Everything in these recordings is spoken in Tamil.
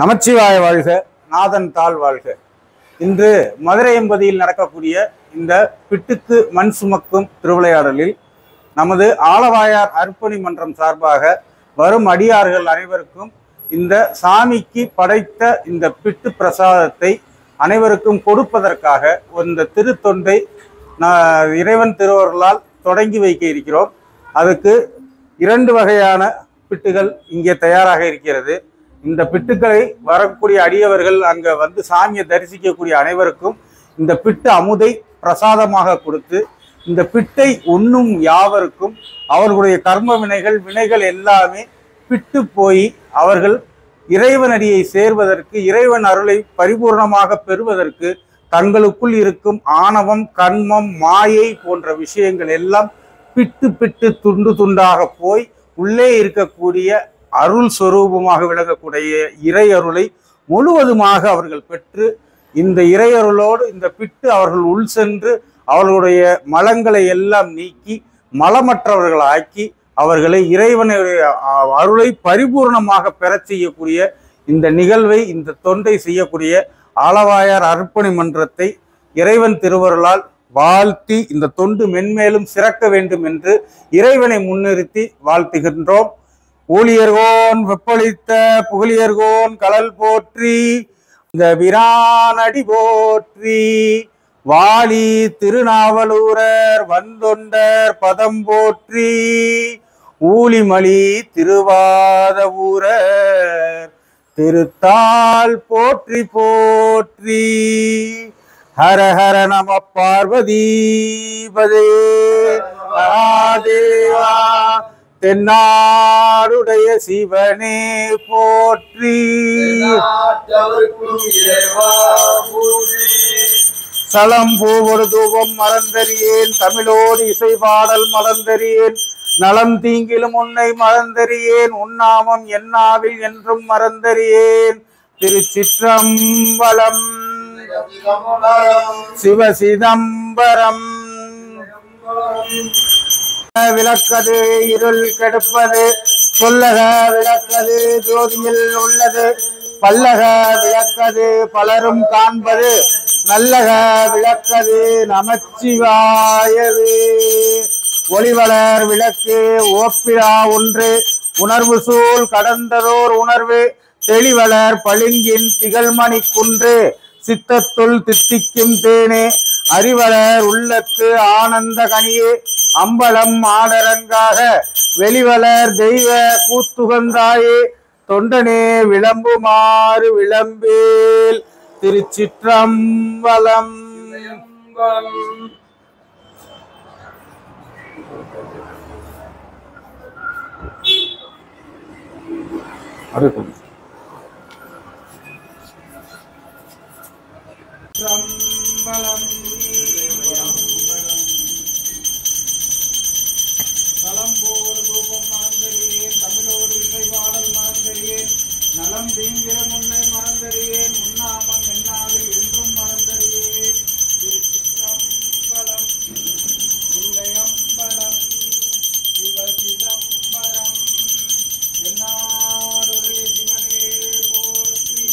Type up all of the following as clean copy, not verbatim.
நமச்சிவாய வாழ்க, நாதன் தாழ் வாழ்க. இன்று மதுரை எம்பதியில் நடக்கக்கூடிய இந்த பிட்டுக்கு மண் சுமக்கும் திருவிளையாடலில் நமது ஆலவாயார் அர்ப்பணி மன்றம் சார்பாக வரும் அடியார்கள் அனைவருக்கும் இந்த சாமிக்கு படைத்த இந்த பிட்டு பிரசாதத்தை அனைவருக்கும் கொடுப்பதற்காக இந்த திருத்தொண்டை இறைவன் திருவருளால் தொடங்கி வைக்க இருக்கிறோம். அதுக்கு 2 வகையான பிட்டுகள் இங்கே தயாராக இருக்கிறது. இந்த பிட்டுக்களை வரக்கூடிய அடியவர்கள் அங்கே வந்து சாமியை தரிசிக்கக்கூடிய அனைவருக்கும் இந்த பிட்டு அமுதை பிரசாதமாக கொடுத்து இந்த பிட்டை உண்ணும் யாவருக்கும் அவர்களுடைய கர்ம வினைகள் எல்லாமே பிட்டு போய் அவர்கள் இறைவனடியை சேர்வதற்கு, இறைவன் அருளை பரிபூர்ணமாக பெறுவதற்கு தங்களுக்குள் இருக்கும் ஆணவம், கண்மம், மாயை போன்ற விஷயங்கள் எல்லாம் பிட்டு பிட்டு துண்டு துண்டாக போய் உள்ளே இருக்கக்கூடிய அருள் சொரூபமாக விளங்கக்கூடிய இறை அருளை முழுவதுமாக அவர்கள் பெற்று இந்த இறையருளோடு இந்த பிட்டு அவர்கள் உள் சென்று அவர்களுடைய மலங்களை எல்லாம் நீக்கி மலமற்றவர்கள் ஆக்கி அவர்களை இறைவனுடைய அருளை பரிபூர்ணமாக பெறச் செய்யக்கூடிய இந்த நிகழ்வை, இந்த தொண்டை செய்யக்கூடிய ஆலவாயார் அர்ப்பணி மன்றத்தை இறைவன் திருவருளால் வாழ்த்தி இந்த தொண்டு மென்மேலும் சிறக்க வேண்டும் என்று இறைவனை முன்னிறுத்தி வாழ்த்துகின்றோம். ஊழியர்கோன் வெப்பளித்த புகழியர்கோன் கலல் போற்றி, இந்த விரானடி போற்றி, வாலி திருநாவலூரர் வந்தொண்டர் பதம் போற்றி, ஊழிமலி திருவாத ஊரர் திருத்தாள் போற்றி போற்றி. ஹர ஹர நம பார்வதி பதே மகாதேவா, தென்னாடுடைய சிவனே போற்றி. சலம் பூவொரு தூபம் மறந்தறியேன், தமிழோடு இசை பாடல் மறந்தறியேன், நலம் தீங்கிலும் உன்னை மறந்தறியேன், உன்னாமம் என்னாவில் என்றும் மறந்தறியேன். திருச்சிற்றம்பலம். சிவசிதம்பரம். விளக்கது இருள் கெடுப்பது, சொல்லக விளக்கது ஜோதியில் உள்ளது, பல்லக விளக்கது பலரும் காண்பது, நல்லக விளக்கது நமச்சிவாயவே. ஒளிவளர் விளக்கு ஓப்பிழா ஒன்று, உணர்வு சூழ் கடந்ததோர் உணர்வு, தெளிவளர் பளிங்கின் திகழ்மணி குன்று, சித்தத்துள் தித்திக்கும் தேனே, அறிவளர் உள்ளத்து ஆனந்த கனியே, அம்பலம் ஆடரங்காக வெளிவளர் தெய்வ கூத்துகந்தாயே, தொண்டனே விளம்புமாறு விளம்பேல். திருச்சிற்றம்பலம். நலம் போர் தூபம் மறந்தறியேன், தமிழோடு இசை பாடல் மறந்தறியேன், நலம் தீங்கிற முன்னை மறந்தறியேன், உன்னாமம் என்னாவில் என்றும் மறந்தறியேன். திருச்சிற்றம்பலம். இல்லையம்பலம். சிவசிதம்பரம். என்னாடுடைய சிவனே போற்றி.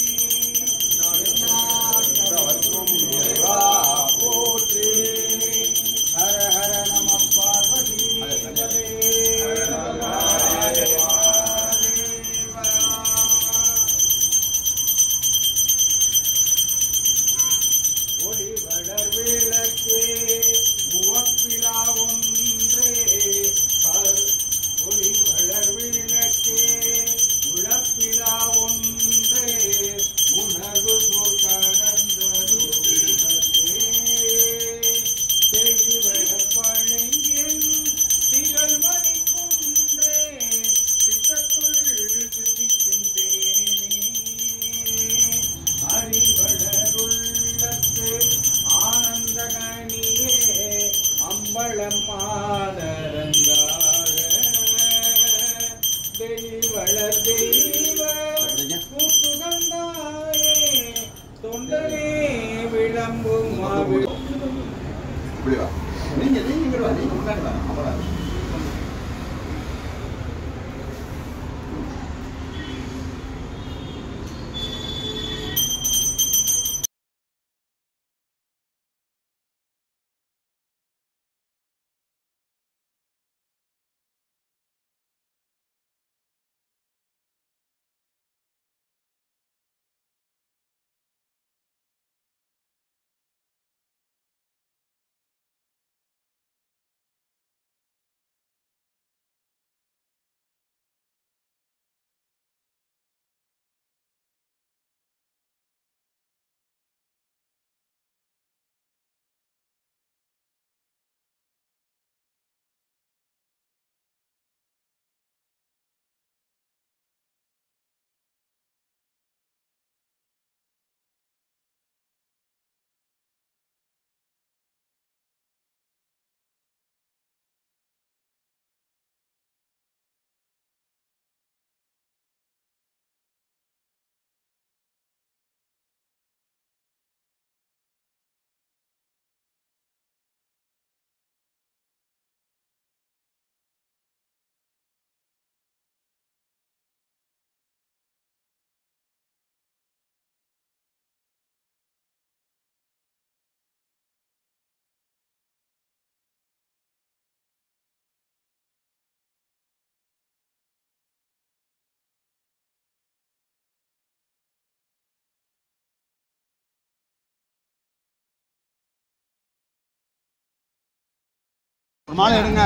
ஒரு மாலை எடுங்க.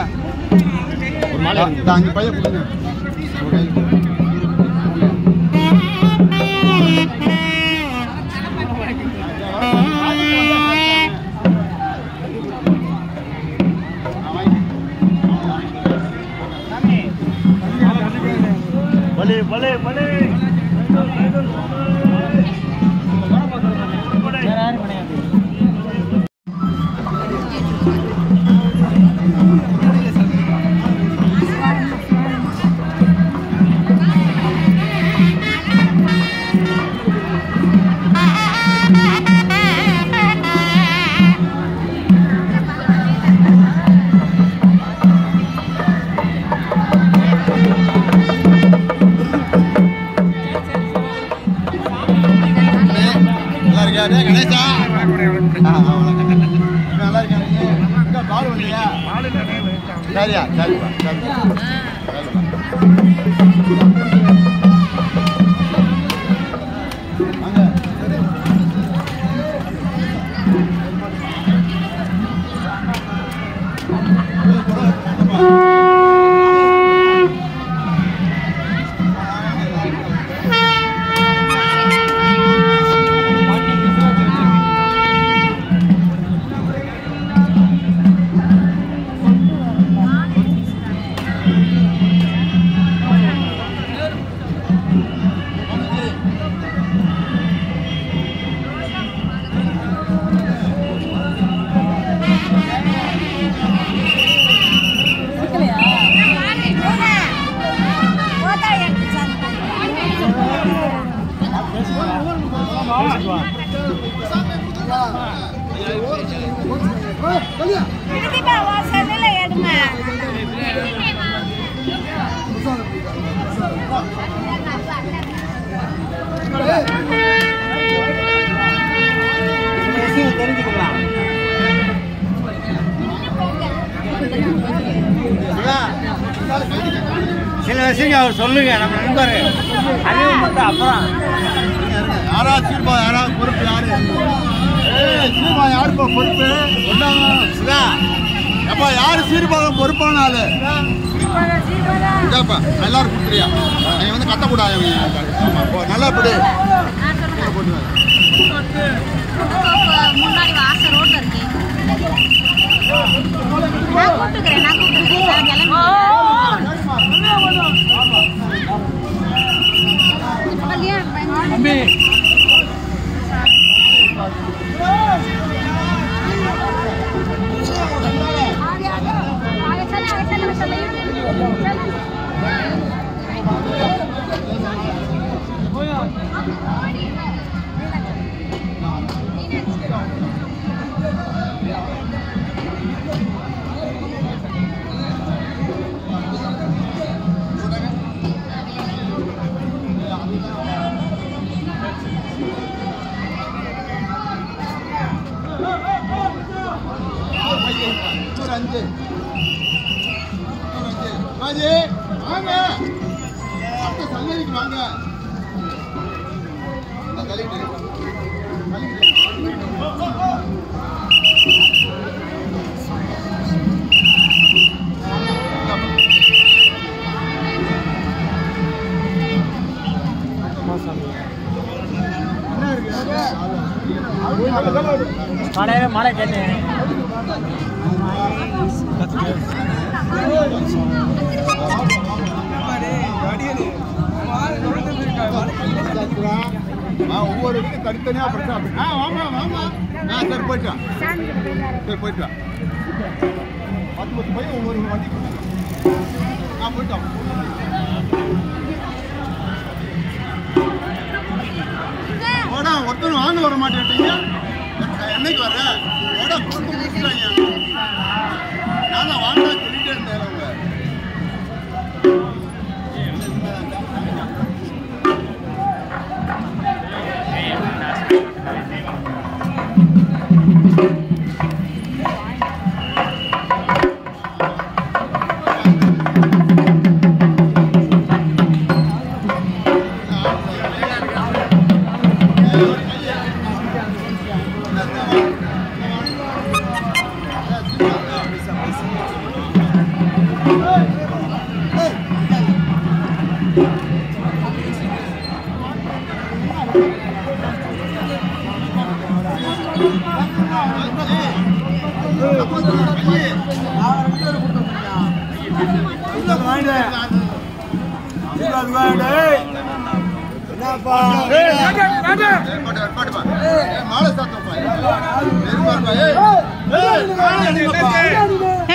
ஒரு மாலை 5 பையன் கொடுங்க. भले भले भले கணேசா நல்லா இருக்கா பால் வண்டியா சரியா சரிப்பா சில விஷயங்கள் அவர் சொல்லுங்க நம்ம நண்பர் அப்புறம் யாராவது சீர்பா யாராவது பொறுப்பு யாரு சீர்பா யாருப்பா பொறுப்பு ஒன்றாங்க எப்பா யாரு சீர்பாகம் பொறுப்பான ஆளு இதாப்பா எல்லாரும் கொடுத்துறியா நீ வந்து கத்தக்கூடாது நல்லா படி முன்னாடி வாசல் ரோட்ல இருக்கு நான் கூப்பிட்டுக்கிறேன் கிளம்பி வாங்க சங்கரிக்கு வாங்க காலையில மழை கேட்டேன் ஒவ்வொரு இதுக்கும் தனித்தனியா பிரச்சனை வாமா வாமா சரி போயிட்டான் சரி போயிட்டான் 10 பையன் ஒவ்வொரு வண்டி போயிட்டான் ஓடா ஒருத்தரும் வாங்க வர மாட்டேன்ட்டீங்க என்னைக்கு வர்ற ஓடா கொடுத்து முடிச்சுட்டாங்க நான் தான் வாங்க சொல்லிட்டே இருந்தேன் அவங்க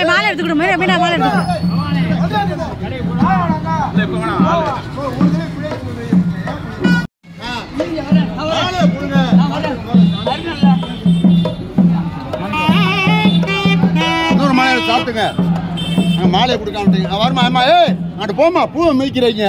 மாலை எடுத்துக்கிட்டு மாதிரி அப்படின்னா மாலை எடுத்துக்கிட்டு சாப்பிட்டுங்க மாலையை கொடுக்காம வருமா அம்மா அங்கிட்டு போமா பூவை மிதிக்கிறீங்க